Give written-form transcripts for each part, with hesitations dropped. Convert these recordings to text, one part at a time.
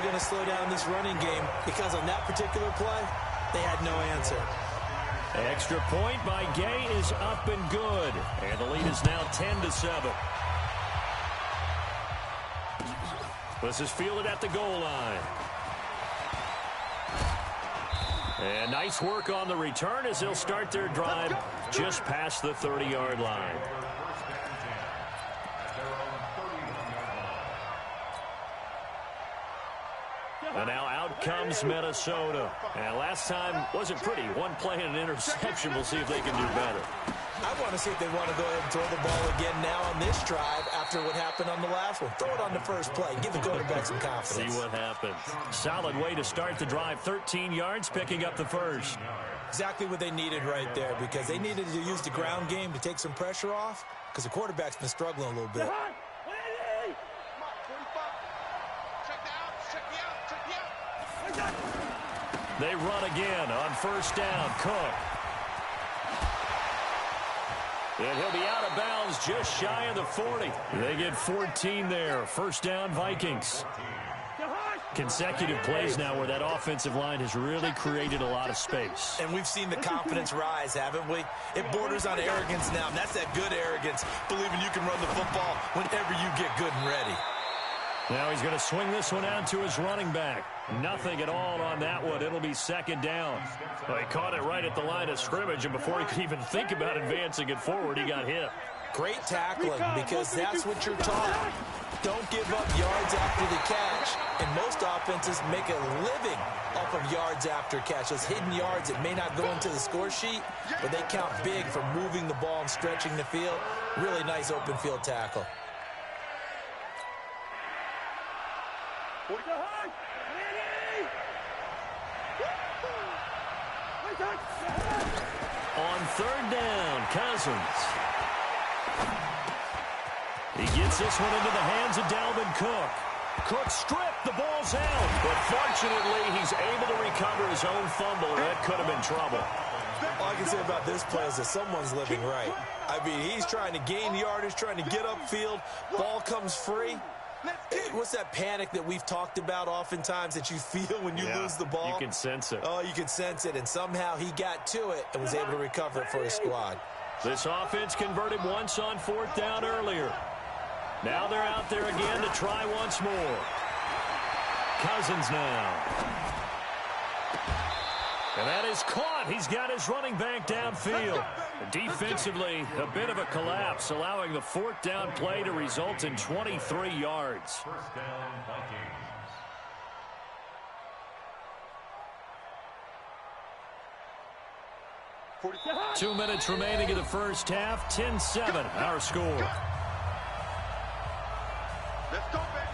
going to slow down this running game because on that particular play, they had no answer. Extra point by Gay is up and good. And the lead is now 10-7. This is fielded at the goal line. And nice work on the return as they'll start their drive just past the 30-yard line. And now out comes Minnesota. And last time wasn't pretty. One play and an interception. We'll see if they can do better. I want to see if they want to go ahead and throw the ball again now on this drive after what happened on the last one. Throw it on the first play. Give the quarterback some confidence. See what happens. Solid way to start the drive. 13 yards, picking up the first. Exactly what they needed right there because they needed to use the ground game to take some pressure off because the quarterback's been struggling a little bit. They run again on first down. Cook. And he'll be out of bounds just shy of the 40. They get 14 there. First down, Vikings. Consecutive plays now where that offensive line has really created a lot of space. And we've seen the confidence rise, haven't we? It borders on arrogance now, and that's that good arrogance, believing you can run the football whenever you get good and ready. Now he's going to swing this one out to his running back. Nothing at all on that one. It'll be second down. Well, he caught it right at the line of scrimmage, and before he could even think about advancing it forward, he got hit. Great tackling because that's what you're taught. Don't give up yards after the catch. And most offenses make a living off of yards after catch. Those hidden yards that may not go into the score sheet, but they count big for moving the ball and stretching the field. Really nice open field tackle. On third down, Cousins. He gets this one into the hands of Dalvin Cook. Cook stripped, the ball's out. But fortunately, he's able to recover his own fumble, and that could have been trouble. All I can say about this play is that someone's living right. I mean, he's trying to gain yardage, trying to get upfield. Ball comes free. What's that panic that we've talked about oftentimes that you feel when you lose the ball? You can sense it. Oh, you can sense it, and somehow he got to it and was able to recover it for his squad. This offense converted once on fourth down earlier. Now they're out there again to try once more. Cousins now. And that is caught. He's got his running back downfield. Defensively, a bit of a collapse, allowing the fourth down play to result in 23 yards. 2 minutes remaining in the first half. 10-7, our score. Let's go, baby.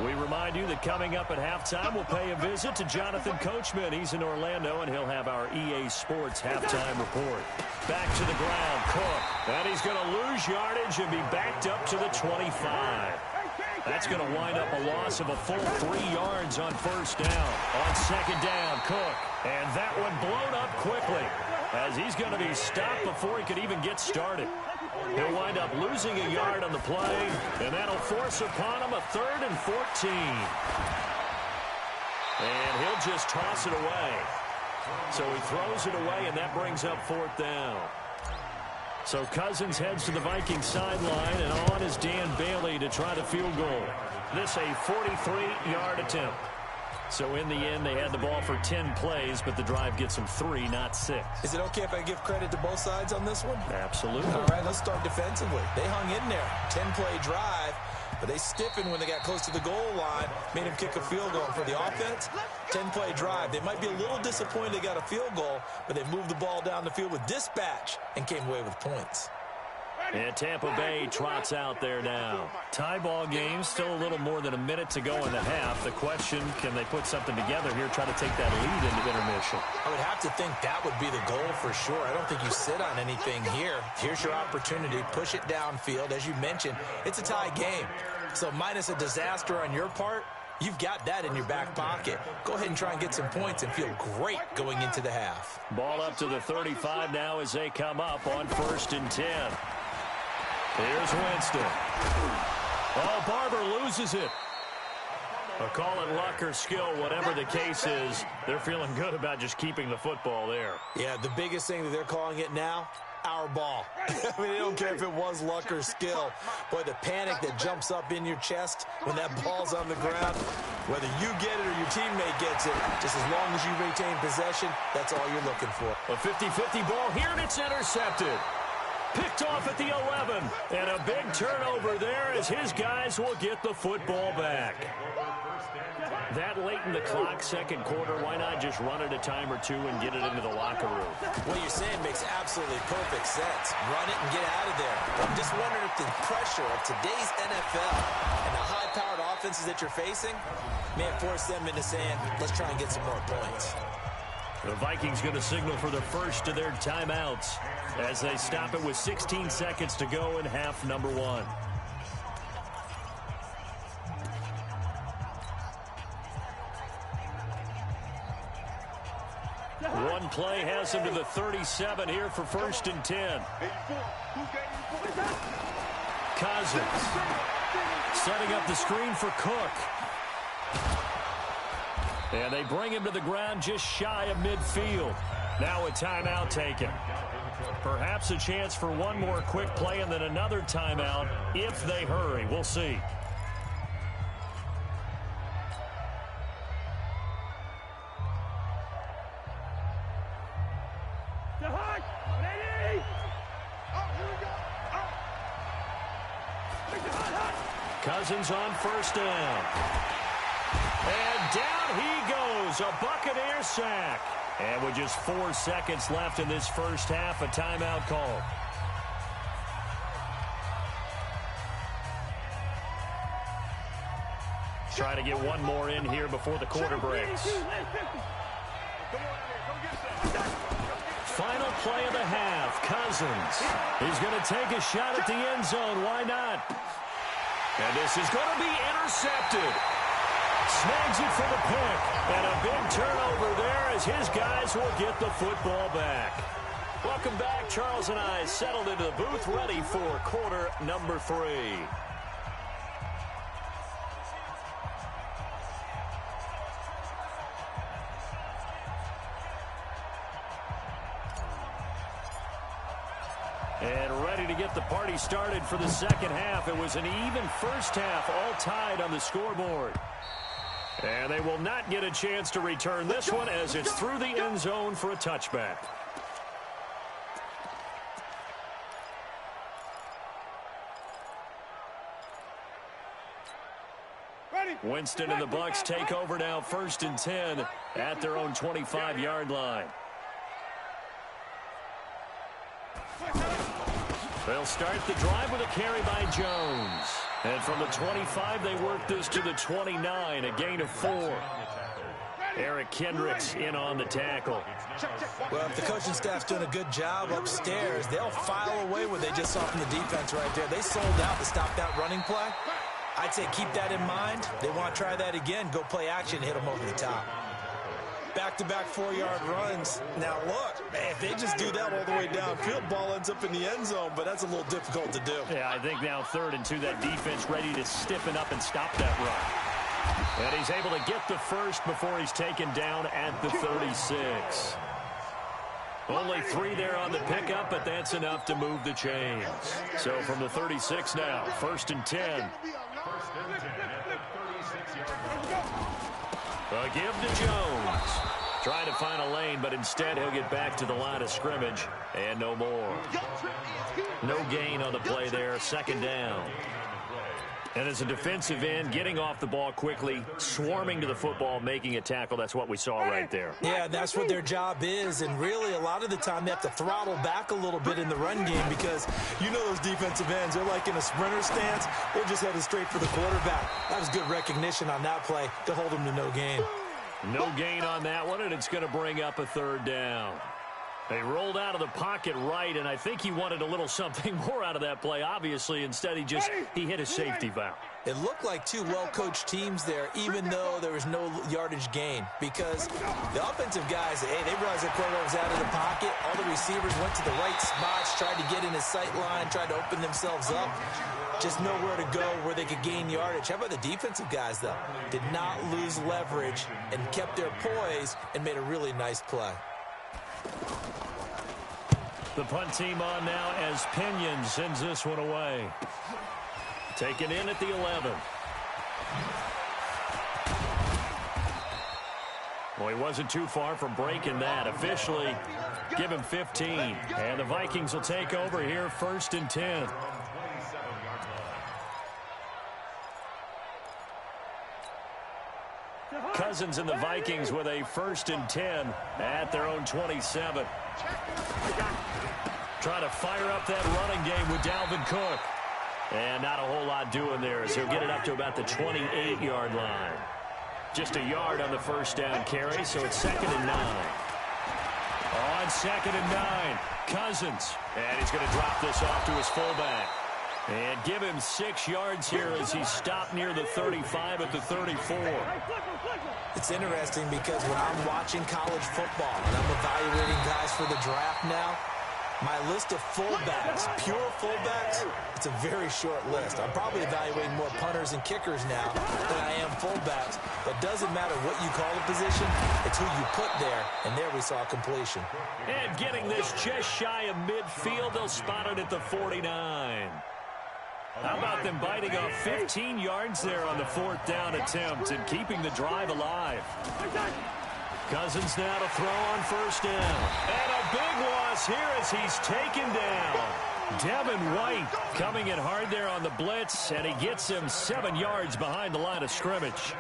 We remind you that coming up at halftime, we'll pay a visit to Jonathan Coachman. He's in Orlando, and he'll have our EA Sports halftime report. Back to the ground, Cook. And he's going to lose yardage and be backed up to the 25. That's going to wind up a loss of a full 3 yards on first down. On second down, Cook. And that one blown up quickly as he's going to be stopped before he could even get started. He'll wind up losing a yard on the play, and that'll force upon him a 3rd and 14. And he'll just toss it away. So he throws it away, and that brings up 4th down. So Cousins heads to the Vikings sideline, and on is Dan Bailey to try the field goal. This a 43-yard attempt. So in the end, they had the ball for 10 plays, but the drive gets them 3, not 6. Is it okay if I give credit to both sides on this one? Absolutely. All right, let's start defensively. They hung in there. 10-play drive, but they stiffened when they got close to the goal line, made him kick a field goal. For the offense, 10-play drive. They might be a little disappointed they got a field goal, but they moved the ball down the field with dispatch and came away with points. And Tampa Bay trots out there now. Tie ball game, still a little more than a minute to go in the half. The question, can they put something together here, try to take that lead into intermission? I would have to think that would be the goal for sure. I don't think you sit on anything here. Here's your opportunity. Push it downfield. As you mentioned, it's a tie game. So minus a disaster on your part, you've got that in your back pocket. Go ahead and try and get some points and feel great going into the half. Ball up to the 35 now as they come up on 1st and 10. Here's Winston. Oh, Barber loses it. I'll call it luck or skill, whatever the case is. They're feeling good about just keeping the football there. Yeah, the biggest thing that they're calling it now, our ball. I mean, they don't care if it was luck or skill. Boy, the panic that jumps up in your chest when that ball's on the ground, whether you get it or your teammate gets it, just as long as you retain possession, that's all you're looking for. A 50-50 ball here, and it's intercepted. Picked off at the 11, and a big turnover there as his guys will get the football back. That late in the clock, second quarter, why not just run it a time or two and get it into the locker room? What you're saying makes absolutely perfect sense. Run it and get out of there. I'm just wondering if the pressure of today's NFL and the high-powered offenses that you're facing may have forced them into saying, let's try and get some more points. The Vikings going to signal for the first of their timeouts as they stop it with 16 seconds to go in half number one. One play has him to the 37 here for 1st and 10. Cousins setting up the screen for Cook. And they bring him to the ground just shy of midfield. Now a timeout taken. Perhaps a chance for one more quick play and then another timeout if they hurry. We'll see. Cousins on 1st down. And down he goes, a Buccaneer sack. And with just 4 seconds left in this first half, a timeout call. Try to get one more in here before the quarter breaks. Final play of the half, Cousins. He's going to take a shot at the end zone. Why not? And this is going to be intercepted. Snags it for the pick. And a big turnover there as his guys will get the football back. Welcome back. Charles and I settled into the booth, ready for quarter number 3. And ready to get the party started for the second half. It was an even first half, all tied on the scoreboard. And they will not get a chance to return this one as it's through the end zone for a touchback. Winston and the Bucs take over now, 1st and 10 at their own 25-yard line. They'll start the drive with a carry by Jones. And from the 25, they work this to the 29, a gain of 4. Eric Kendricks in on the tackle. Well, if the coaching staff's doing a good job upstairs, they'll file away what they just saw from the defense right there. They sold out to stop that running play. I'd say keep that in mind. They want to try that again, go play action, hit them over the top. Back-to-back 4-yard runs. Now, look, man, if they just do that all the way downfield, ball ends up in the end zone, but that's a little difficult to do. Yeah, I think now 3rd and 2, that defense ready to stiffen up and stop that run. And he's able to get the first before he's taken down at the 36. Only 3 there on the pickup, but that's enough to move the chains. So from the 36 now, 1st and 10. A give to Jones. Trying to find a lane, but instead he'll get back to the line of scrimmage. And no more. No gain on the play there. 2nd down. And as a defensive end, getting off the ball quickly, swarming to the football, making a tackle. That's what we saw right there. Yeah, that's what their job is. And really, a lot of the time, they have to throttle back a little bit in the run game because you know those defensive ends, they're like in a sprinter stance. They're just headed straight for the quarterback. That was good recognition on that play to hold them to no gain. No gain on that one, and it's going to bring up a 3rd down. They rolled out of the pocket right, and I think he wanted a little something more out of that play, obviously. Instead, he hit a safety valve. It looked like two well-coached teams there, even though there was no yardage gain. Because the offensive guys, hey, they realized their quarterback was out of the pocket. All the receivers went to the right spots, tried to get in his sight line, tried to open themselves up. Just nowhere to go where they could gain yardage. How about the defensive guys, though? Did not lose leverage and kept their poise and made a really nice play. The punt team on now as Pinion sends this one away. Taken in at the 11. Well, he wasn't too far from breaking that. Officially, give him 15. And the Vikings will take over here, 1st and 10. Cousins and the Vikings with a 1st and 10 at their own 27. Trying to fire up that running game with Dalvin Cook. And not a whole lot doing there as he'll get it up to about the 28-yard line. Just a yard on the first down carry, so it's 2nd and 9. On 2nd and 9, Cousins. And he's going to drop this off to his fullback. And give him 6 yards here as he's stopped near the 35 at the 34. It's interesting because when I'm watching college football and I'm evaluating guys for the draft now, my list of fullbacks, pure fullbacks, it's a very short list. I'm probably evaluating more punters and kickers now than I am fullbacks. But it doesn't matter what you call the position, it's who you put there. And there we saw completion. And getting this just shy of midfield, they'll spot it at the 49. How about them biting off 15 yards there on the 4th down attempt and keeping the drive alive? Cousins now to throw on 1st down. And a big loss here as he's taken down. Devin White coming in hard there on the blitz, and he gets him 7 yards behind the line of scrimmage.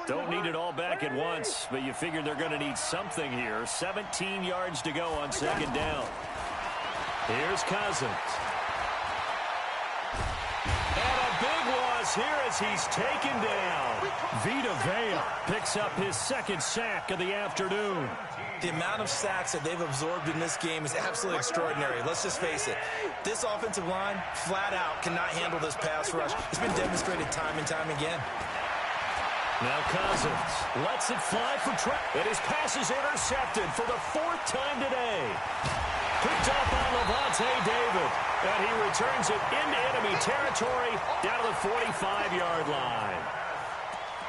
Don't need it all back at once, but you figure they're going to need something here. 17 yards to go on 2nd down. Here's Cousins. And a big loss here as he's taken down. Vita Vea picks up his 2nd sack of the afternoon. The amount of sacks that they've absorbed in this game is absolutely extraordinary. Let's just face it. This offensive line, flat out, cannot handle this pass rush. It's been demonstrated time and time again. Now Cousins lets it fly for Trent. And his pass is intercepted for the 4th time today. Picked up by Levante David. And he returns it into enemy territory down to the 45-yard line.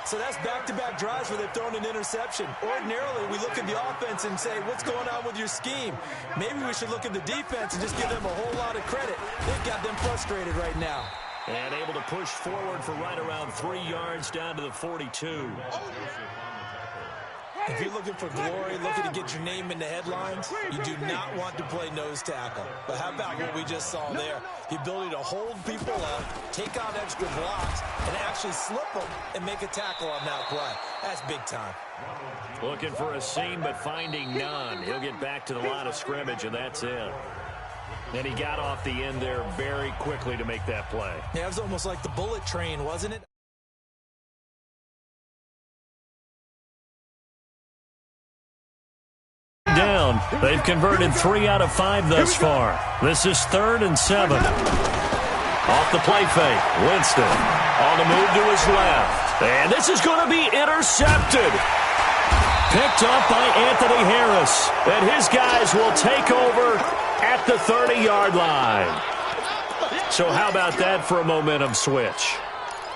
So that's back-to-back drives where they've thrown an interception. Ordinarily, we look at the offense and say, what's going on with your scheme? Maybe we should look at the defense and just give them a whole lot of credit. They've got them frustrated right now. And able to push forward for right around 3 yards down to the 42. If you're looking for glory, looking to get your name in the headlines, you do not want to play nose tackle. But how about what we just saw there? The ability to hold people up, take out extra blocks, and actually slip them and make a tackle on that play. That's big time. Looking for a seam, but finding none. He'll get back to the line of scrimmage, and that's it. And he got off the end there very quickly to make that play. Yeah, it was almost like the bullet train, wasn't it? Down. They've converted 3 out of 5 thus far. This is 3rd and 7. Off the play fake. Winston on the move to his left. And this is going to be intercepted. Picked up by Anthony Harris. And his guys will take over at the 30-yard line. So how about that for a momentum switch?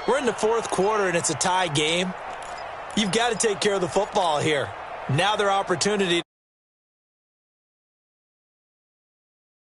We're in the 4th quarter, and it's a tie game. You've got to take care of the football here. Now their opportunity